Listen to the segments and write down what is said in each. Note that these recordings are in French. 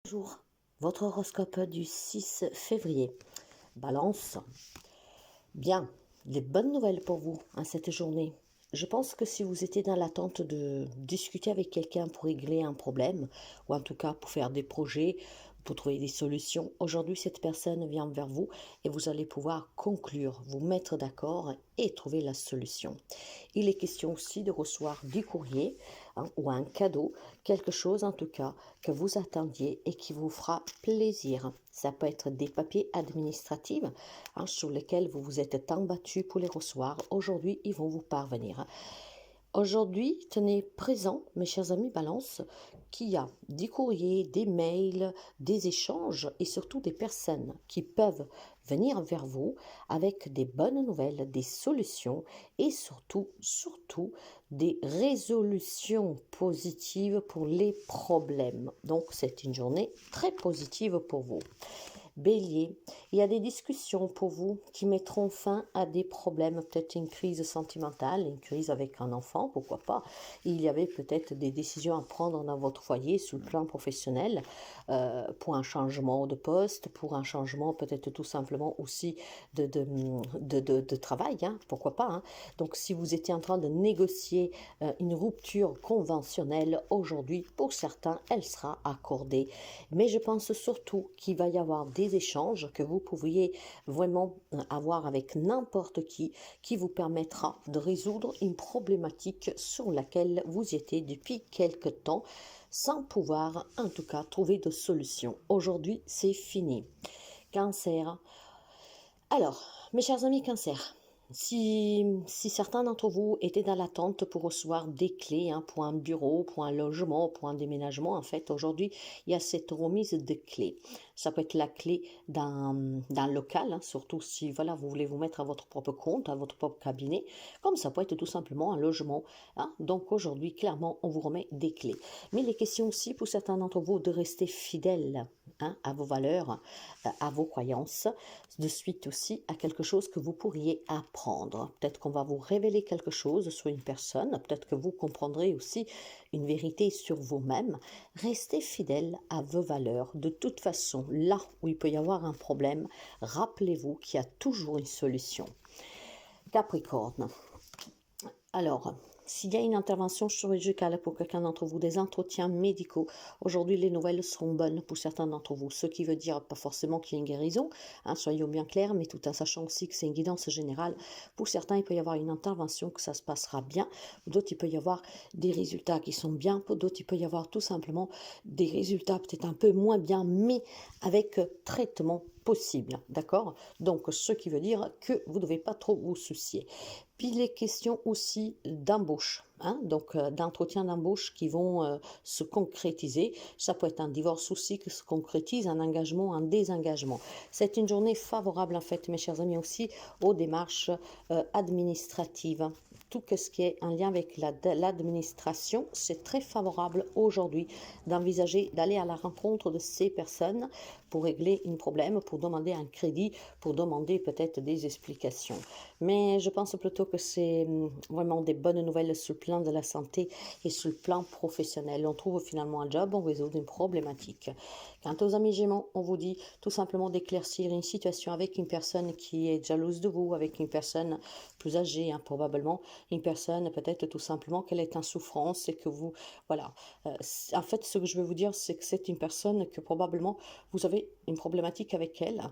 Bonjour, votre horoscope du 6 février. Balance. Bien, les bonnes nouvelles pour vous cette journée. Je pense que si vous étiez dans l'attente de discuter avec quelqu'un pour régler un problème, ou en tout cas pour faire des projets, pour trouver des solutions, aujourd'hui cette personne vient vers vous et vous allez pouvoir conclure, vous mettre d'accord et trouver la solution. Il est question aussi de recevoir du courrier ou un cadeau, quelque chose en tout cas que vous attendiez et qui vous fera plaisir. Ça peut être des papiers administratifs sur lesquels vous vous êtes tant battu pour les recevoir. Aujourd'hui, ils vont vous parvenir. Aujourd'hui, tenez présent, mes chers amis Balance, qu'il y a des courriers, des mails, des échanges et surtout des personnes qui peuvent venir vers vous avec des bonnes nouvelles, des solutions et surtout des résolutions positives pour les problèmes. Donc, c'est une journée très positive pour vous. Bélier, il y a des discussions pour vous qui mettront fin à des problèmes, peut-être une crise sentimentale, une crise avec un enfant, pourquoi pas. Il y avait peut-être des décisions à prendre dans votre foyer sur le plan professionnel, pour un changement de poste, pour un changement peut-être tout simplement aussi de travail, pourquoi pas. Donc si vous étiez en train de négocier une rupture conventionnelle, aujourd'hui, pour certains, elle sera accordée. Mais je pense surtout qu'il va y avoir des échanges que vous pourriez vraiment avoir avec n'importe qui vous permettra de résoudre une problématique sur laquelle vous étiez depuis quelque temps sans pouvoir en tout cas trouver de solution. Aujourd'hui, c'est fini. Cancer. Alors, mes chers amis Cancer, si certains d'entre vous étaient dans l'attente pour recevoir des clés pour un bureau, pour un logement, pour un déménagement, en fait, aujourd'hui, il y a cette remise de clés. Ça peut être la clé d'un local, surtout si voilà, vous voulez vous mettre à votre propre compte, à votre propre cabinet, comme ça peut être tout simplement un logement. Donc aujourd'hui, clairement, on vous remet des clés. Mais il est question aussi pour certains d'entre vous de rester fidèles à vos valeurs, à vos croyances, de suite aussi à quelque chose que vous pourriez apprendre. Peut-être qu'on va vous révéler quelque chose sur une personne, peut-être que vous comprendrez aussi une vérité sur vous-même. Restez fidèle à vos valeurs. De toute façon, là où il peut y avoir un problème, rappelez-vous qu'il y a toujours une solution. Capricorne. Alors, s'il y a une intervention chirurgicale pour quelqu'un d'entre vous, des entretiens médicaux, aujourd'hui les nouvelles seront bonnes pour certains d'entre vous. Ce qui veut dire pas forcément qu'il y ait une guérison, soyons bien clairs, mais tout en sachant aussi que c'est une guidance générale. Pour certains, il peut y avoir une intervention, que ça se passera bien. Pour d'autres, il peut y avoir des résultats qui sont bien. Pour d'autres, il peut y avoir tout simplement des résultats peut-être un peu moins bien, mais avec traitement possible, d'accord? Donc, ce qui veut dire que vous ne devez pas trop vous soucier. Puis les questions aussi d'embauche, donc d'entretien d'embauche qui vont se concrétiser. Ça peut être un divorce aussi qui se concrétise, un engagement, un désengagement. C'est une journée favorable en fait, mes chers amis, aussi aux démarches administratives. Tout ce qui est en lien avec l'administration, c'est très favorable aujourd'hui d'envisager d'aller à la rencontre de ces personnes pour régler un problème, pour demander un crédit, pour demander peut-être des explications. Mais je pense plutôt que c'est vraiment des bonnes nouvelles sur le plan de la santé et sur le plan professionnel. On trouve finalement un job, on résout une problématique. Quant aux amis Gémeaux, on vous dit tout simplement d'éclaircir une situation avec une personne qui est jalouse de vous, avec une personne plus âgée, probablement une personne peut-être tout simplement qu'elle est en souffrance et que vous, voilà. En fait, ce que je veux vous dire, c'est que c'est une personne que probablement vous avez une problématique avec elle,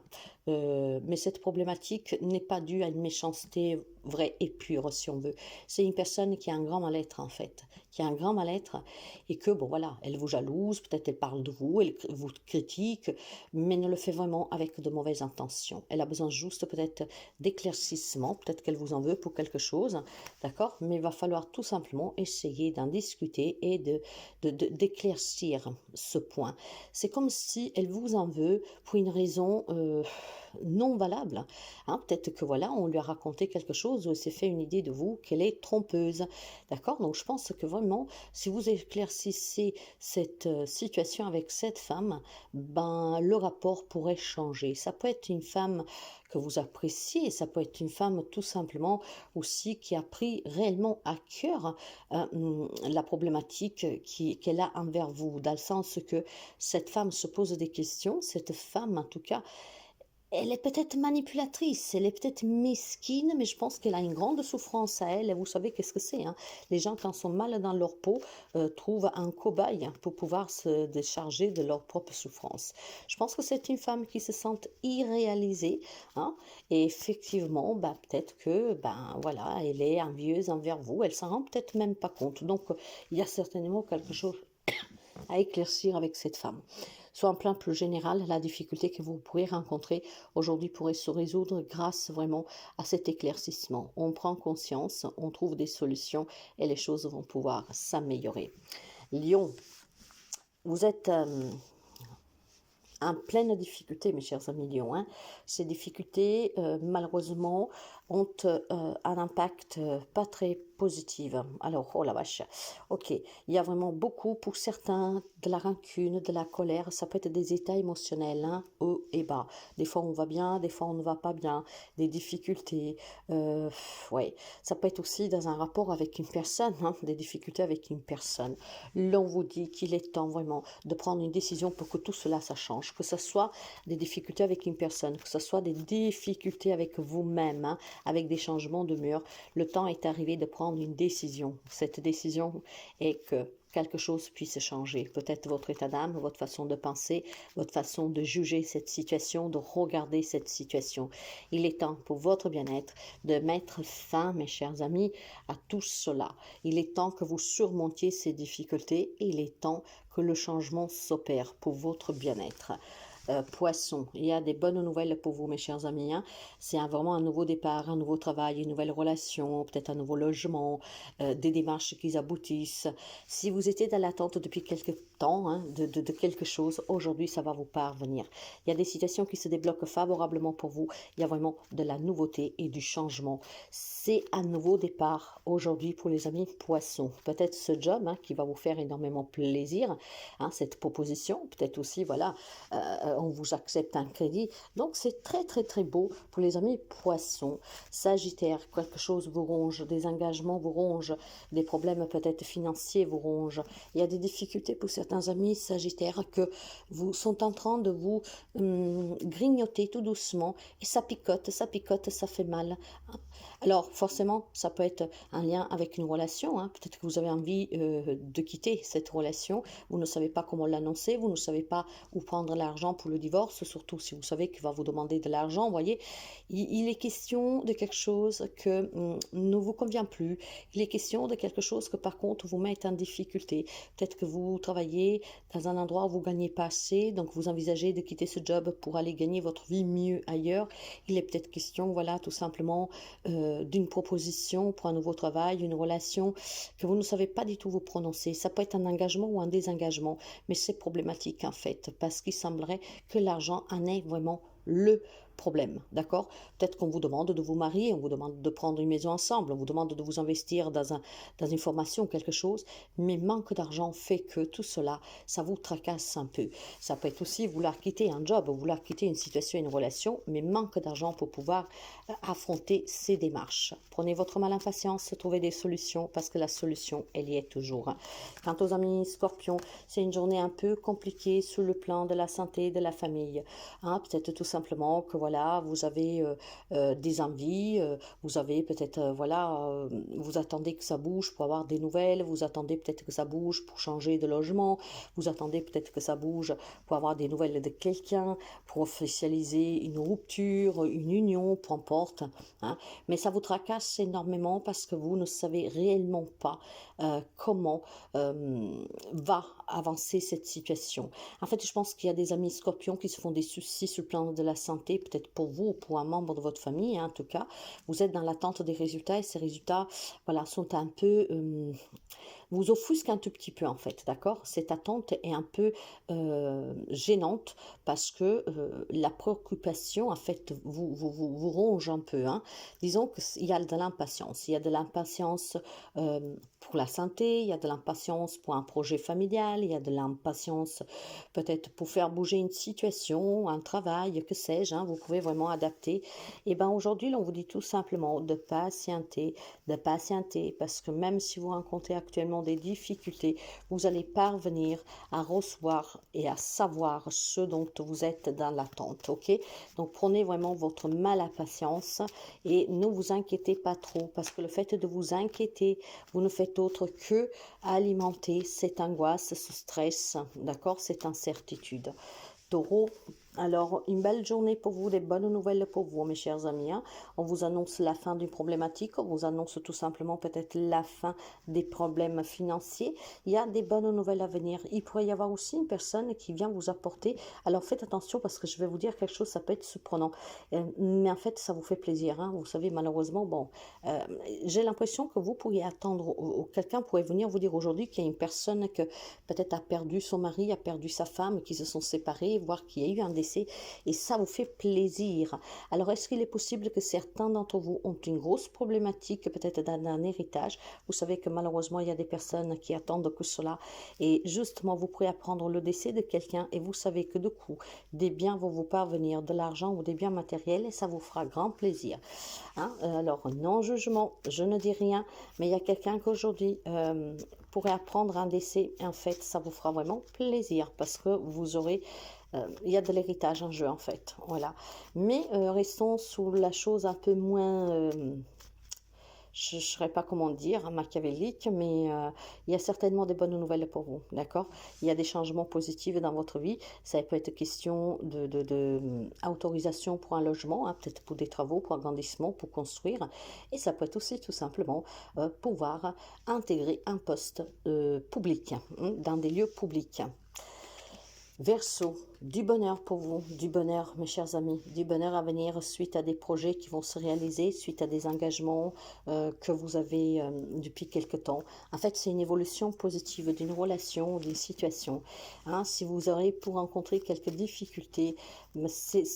mais cette problématique n'est pas due à une méchanceté vraie et pure, si on veut. C'est une personne qui a un grand mal-être, en fait, qui a un grand mal-être et que, bon, voilà, elle vous jalouse, peut-être elle parle de vous, elle vous critique, mais ne le fait vraiment avec de mauvaises intentions. Elle a besoin juste peut-être d'éclaircissement, peut-être qu'elle vous en veut pour quelque chose, d'accord? Mais il va falloir tout simplement essayer d'en discuter et d'éclaircir ce point. C'est comme si elle vous en veut pour une raison non valable. Peut-être que voilà, on lui a raconté quelque chose chose ou elle s'est fait une idée de vous qu'elle est trompeuse. D'accord? Donc je pense que vraiment, si vous éclaircissez cette situation avec cette femme, ben le rapport pourrait changer. Ça peut être une femme que vous appréciez, ça peut être une femme tout simplement aussi qui a pris réellement à cœur la problématique qu'elle a envers vous, dans le sens que cette femme se pose des questions, cette femme en tout cas, elle est peut-être manipulatrice, elle est peut-être mesquine, mais je pense qu'elle a une grande souffrance à elle. Et vous savez qu'est-ce que c'est, hein? Les gens, quand ils sont mal dans leur peau, trouvent un cobaye pour pouvoir se décharger de leur propre souffrance. Je pense que c'est une femme qui se sent irréalisée, hein, et effectivement, bah, peut-être que, ben voilà, elle est envieuse envers vous, elle s'en rend peut-être même pas compte. Donc, il y a certainement quelque chose à éclaircir avec cette femme. Soit en plan plus général, la difficulté que vous pourrez rencontrer aujourd'hui pourrait se résoudre grâce vraiment à cet éclaircissement. On prend conscience, on trouve des solutions et les choses vont pouvoir s'améliorer. Lion, vous êtes en pleine difficulté, mes chers amis Lion. Hein. Ces difficultés, malheureusement, ont un impact pas très positif. Alors, oh la vache, ok, il y a vraiment beaucoup, pour certains, de la rancune, de la colère, ça peut être des états émotionnels, hein, haut et bas. Des fois on va bien, des fois on ne va pas bien, des difficultés, ouais, ça peut être aussi dans un rapport avec une personne, hein, des difficultés avec une personne. L'on vous dit qu'il est temps vraiment de prendre une décision pour que tout cela, ça change, que ce soit des difficultés avec une personne, que ce soit des difficultés avec vous-même, hein, avec des changements d'humeur. Le temps est arrivé de prendre une décision. Cette décision est que quelque chose puisse changer. Peut-être votre état d'âme, votre façon de penser, votre façon de juger cette situation, de regarder cette situation. Il est temps pour votre bien-être de mettre fin, mes chers amis, à tout cela. Il est temps que vous surmontiez ces difficultés et il est temps que le changement s'opère pour votre bien-être. Poisson, il y a des bonnes nouvelles pour vous, mes chers amis. Hein. C'est vraiment un nouveau départ, un nouveau travail, une nouvelle relation, peut-être un nouveau logement, des démarches qui aboutissent. Si vous étiez dans l'attente depuis quelque temps, hein, de quelque chose, aujourd'hui, ça va vous parvenir. Il y a des situations qui se débloquent favorablement pour vous. Il y a vraiment de la nouveauté et du changement. C'est un nouveau départ aujourd'hui pour les amis poissons. Peut-être ce job, hein, qui va vous faire énormément plaisir, hein, cette proposition. Peut-être aussi, voilà, on vous accepte un crédit. Donc, c'est très, très, très beau pour les amis poissons. Sagittaire, quelque chose vous ronge, des engagements vous rongent, des problèmes peut-être financiers vous rongent. Il y a des difficultés pour certains amis sagittaires que vous sont en train de vous grignoter tout doucement et ça picote, ça fait mal. Alors, forcément, ça peut être un lien avec une relation. Hein. Peut-être que vous avez envie de quitter cette relation. Vous ne savez pas comment l'annoncer. Vous ne savez pas où prendre l'argent pour le divorce, surtout si vous savez qu'il va vous demander de l'argent. Vous voyez, il est question de quelque chose que ne vous convient plus. Il est question de quelque chose que, par contre, vous met en difficulté. Peut-être que vous travaillez dans un endroit où vous ne gagnez pas assez, donc vous envisagez de quitter ce job pour aller gagner votre vie mieux ailleurs. Il est peut-être question, voilà, tout simplement d'une proposition pour un nouveau travail, une relation que vous ne savez pas du tout vous prononcer. Ça peut être un engagement ou un désengagement, mais c'est problématique en fait, parce qu'il semblerait que l'argent en est vraiment le problème, d'accord? Peut-être qu'on vous demande de vous marier, on vous demande de prendre une maison ensemble, on vous demande de vous investir dans une formation ou quelque chose, mais manque d'argent fait que tout cela, ça vous tracasse un peu. Ça peut être aussi vouloir quitter un job, vouloir quitter une situation, une relation, mais manque d'argent pour pouvoir affronter ces démarches. Prenez votre mal en patience, trouvez des solutions, parce que la solution, elle y est toujours. Quant aux amis scorpions, c'est une journée un peu compliquée sur le plan de la santé, de la famille. Hein, peut-être tout simplement que voilà, vous avez des envies, vous avez peut-être, voilà, vous attendez que ça bouge pour avoir des nouvelles, vous attendez peut-être que ça bouge pour changer de logement, vous attendez peut-être que ça bouge pour avoir des nouvelles de quelqu'un, pour officialiser une rupture, une union, peu importe. Hein, mais ça vous tracasse énormément parce que vous ne savez réellement pas comment va avancer cette situation. En fait, je pense qu'il y a des amis scorpions qui se font des soucis sur le plan de la santé, peut-être pour vous ou pour un membre de votre famille, hein, en tout cas. Vous êtes dans l'attente des résultats et ces résultats, voilà, sont un peu vous offusque un tout petit peu en fait, d'accord? Cette attente est un peu gênante parce que la préoccupation en fait vous ronge un peu, hein. Disons qu'il y a de l'impatience, il y a de l'impatience pour la santé, il y a de l'impatience pour un projet familial, il y a de l'impatience peut-être pour faire bouger une situation, un travail, que sais-je, hein, vous pouvez vraiment adapter. Et bien aujourd'hui, on vous dit tout simplement de patienter, parce que même si vous rencontrez actuellement des difficultés, vous allez parvenir à recevoir et à savoir ce dont vous êtes dans l'attente, ok? Donc prenez vraiment votre mal à patience et ne vous inquiétez pas trop, parce que le fait de vous inquiéter, vous ne faites autre que alimenter cette angoisse, ce stress, d'accord, cette incertitude. Taureau, alors une belle journée pour vous, des bonnes nouvelles pour vous, mes chers amis, hein. On vous annonce la fin d'une problématique, on vous annonce tout simplement peut-être la fin des problèmes financiers. Il y a des bonnes nouvelles à venir. Il pourrait y avoir aussi une personne qui vient vous apporter. Alors faites attention parce que je vais vous dire quelque chose, ça peut être surprenant. Mais en fait, ça vous fait plaisir, hein. Vous savez, malheureusement, bon, euh, j'ai l'impression que vous pourriez attendre, ou quelqu'un pourrait venir vous dire aujourd'hui qu'il y a une personne que peut-être a perdu son mari, a perdu sa femme, qui se sont séparés, voire qu'il y a eu un décès, et ça vous fait plaisir. Alors, est-ce qu'il est possible que certains d'entre vous ont une grosse problématique, peut-être d'un héritage? Vous savez que malheureusement, il y a des personnes qui attendent que cela, et justement, vous pourrez apprendre le décès de quelqu'un, et vous savez que du coup, des biens vont vous parvenir, de l'argent ou des biens matériels, et ça vous fera grand plaisir. Hein? Alors, non jugement, je ne dis rien, mais il y a quelqu'un qu'aujourd'hui pourrait apprendre un décès, et en fait, ça vous fera vraiment plaisir, parce que vous aurez il y a de l'héritage en jeu en fait, voilà. Mais restons sous la chose un peu moins, je ne saurais pas comment dire, hein, machiavélique, mais il y a certainement des bonnes nouvelles pour vous, d'accord? Il y a des changements positifs dans votre vie. Ça peut être question de autorisation pour un logement, hein, peut-être pour des travaux, pour agrandissement, pour construire. Et ça peut être aussi tout simplement pouvoir intégrer un poste public, hein, dans des lieux publics. Verseau, du bonheur pour vous, du bonheur mes chers amis, du bonheur à venir suite à des projets qui vont se réaliser, suite à des engagements que vous avez depuis quelque temps. En fait, c'est une évolution positive d'une relation, d'une situation. Hein, si vous aurez pour rencontrer quelques difficultés,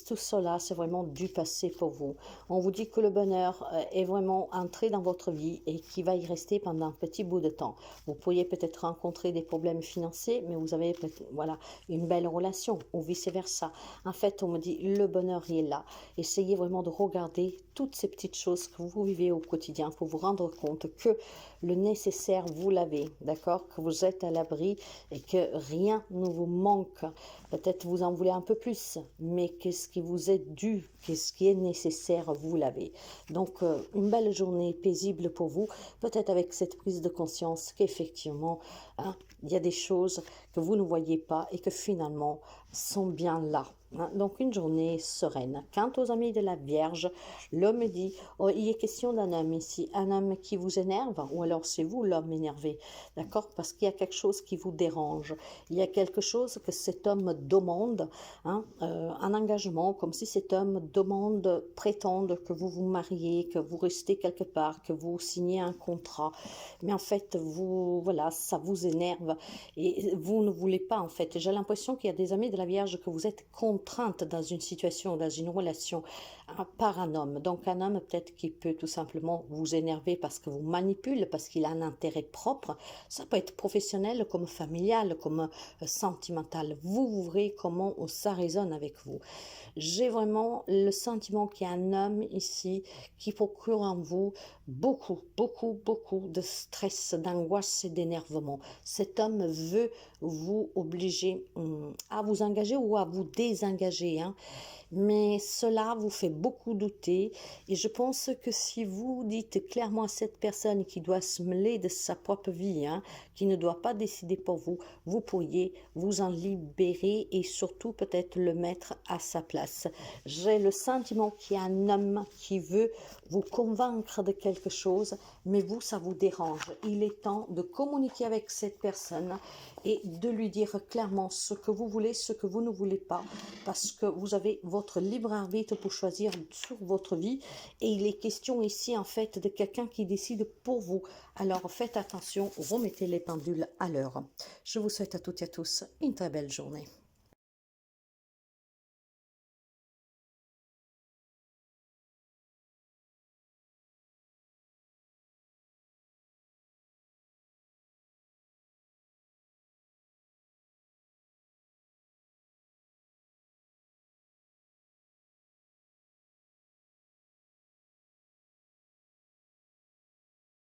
tout cela, c'est vraiment du passé pour vous. On vous dit que le bonheur est vraiment entré dans votre vie et qui va y rester pendant un petit bout de temps. Vous pourriez peut-être rencontrer des problèmes financiers, mais vous avez voilà, une belle relation ou vice-versa. En fait, on me dit le bonheur il est là. Essayez vraiment de regarder toutes ces petites choses que vous vivez au quotidien pour vous rendre compte que le nécessaire, vous l'avez, d'accord? Que vous êtes à l'abri et que rien ne vous manque. Peut-être vous en voulez un peu plus, mais qu'est-ce qui vous est dû, qu'est-ce qui est nécessaire, vous l'avez. Donc, une belle journée paisible pour vous, peut-être avec cette prise de conscience qu'effectivement, hein, il y a des choses que vous ne voyez pas et que finalement sont bien là. Hein. Donc une journée sereine. Quant aux amis de la Vierge, l'homme dit, oh, il est question d'un homme ici, un homme qui vous énerve, ou alors c'est vous l'homme énervé, d'accord? Parce qu'il y a quelque chose qui vous dérange, il y a quelque chose que cet homme demande, hein, un engagement, comme si cet homme demande, prétende que vous vous mariez, que vous restez quelque part, que vous signez un contrat, mais en fait, vous, voilà, ça vous énerve, et vous ne voulez pas en fait. J'ai l'impression qu'il y a des amis de la Vierge que vous êtes contrainte dans une situation, dans une relation par un homme. Donc un homme peut-être qui peut tout simplement vous énerver parce que vous manipule, parce qu'il a un intérêt propre. Ça peut être professionnel comme familial, comme sentimental. Vous verrez comment ça résonne avec vous. J'ai vraiment le sentiment qu'il y a un homme ici qui procure en vous beaucoup, beaucoup, beaucoup de stress, d'angoisse et d'énervement. Cet homme veut vous obliger à vous engager ou à vous désengager, hein. Mais cela vous fait beaucoup douter et je pense que si vous dites clairement à cette personne qui doit se mêler de sa propre vie, hein, qui ne doit pas décider pour vous, vous pourriez vous en libérer et surtout peut-être le mettre à sa place. J'ai le sentiment qu'il y a un homme qui veut vous convaincre de quelque quelque chose, mais vous, ça vous dérange. Il est temps de communiquer avec cette personne et de lui dire clairement ce que vous voulez, ce que vous ne voulez pas, parce que vous avez votre libre arbitre pour choisir sur votre vie, et il est question ici en fait de quelqu'un qui décide pour vous. Alors faites attention, remettez les pendules à l'heure. Je vous souhaite à toutes et à tous une très belle journée.